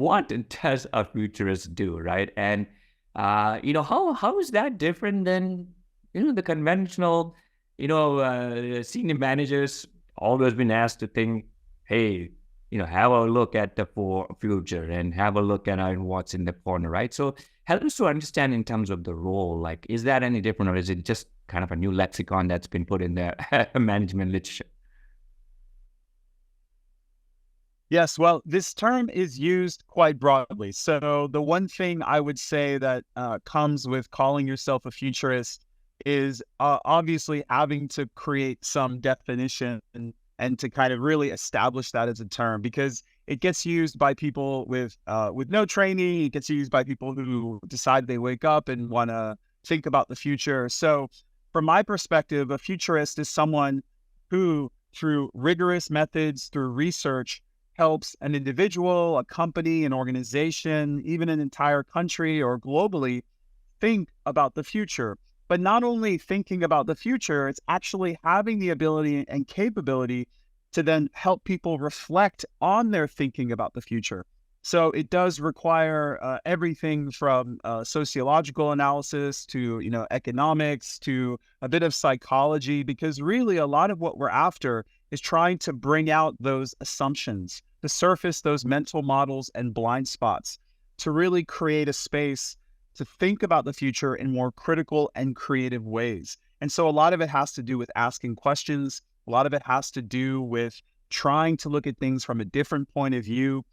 what does a futurist do, right? And how is that different than the conventional, senior managers always been asked to think, hey, have a look at the future and have a look at what's in the corner, right? So help us to understand in terms of the role, like, is that any different, or is it just kind of a new lexicon that's been put in the management literature? Yes, well, this term is used quite broadly. So the one thing I would say that comes with calling yourself a futurist is obviously having to create some definition and to kind of really establish that as a term, because it gets used by people with no training. It gets used by people who decide they wake up and want to think about the future. So from my perspective, a futurist is someone who, through rigorous methods, through research, helps an individual, a company, an organization, even an entire country or globally think about the future. But not only thinking about the future, it's actually having the ability and capability to then help people reflect on their thinking about the future. So it does require everything from sociological analysis to economics to a bit of psychology, because really a lot of what we're after is trying to bring out those assumptions, to surface those mental models and blind spots, to really create a space to think about the future in more critical and creative ways. And so a lot of it has to do with asking questions. A lot of it has to do with trying to look at things from a different point of view.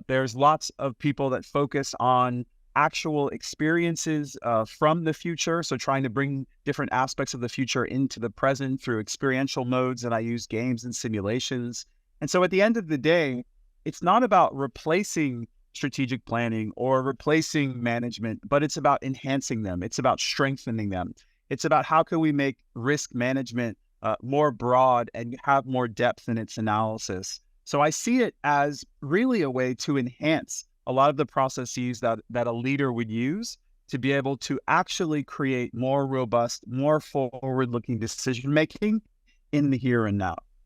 There's lots of people that focus on actual experiences from the future. So trying to bring different aspects of the future into the present through experiential modes. And I use games and simulations. And so at the end of the day, it's not about replacing strategic planning or replacing management, but it's about enhancing them. It's about strengthening them. It's about how can we make risk management more broad and have more depth in its analysis. So I see it as really a way to enhance a lot of the processes that a leader would use to be able to actually create more robust, more forward-looking decision-making in the here and now.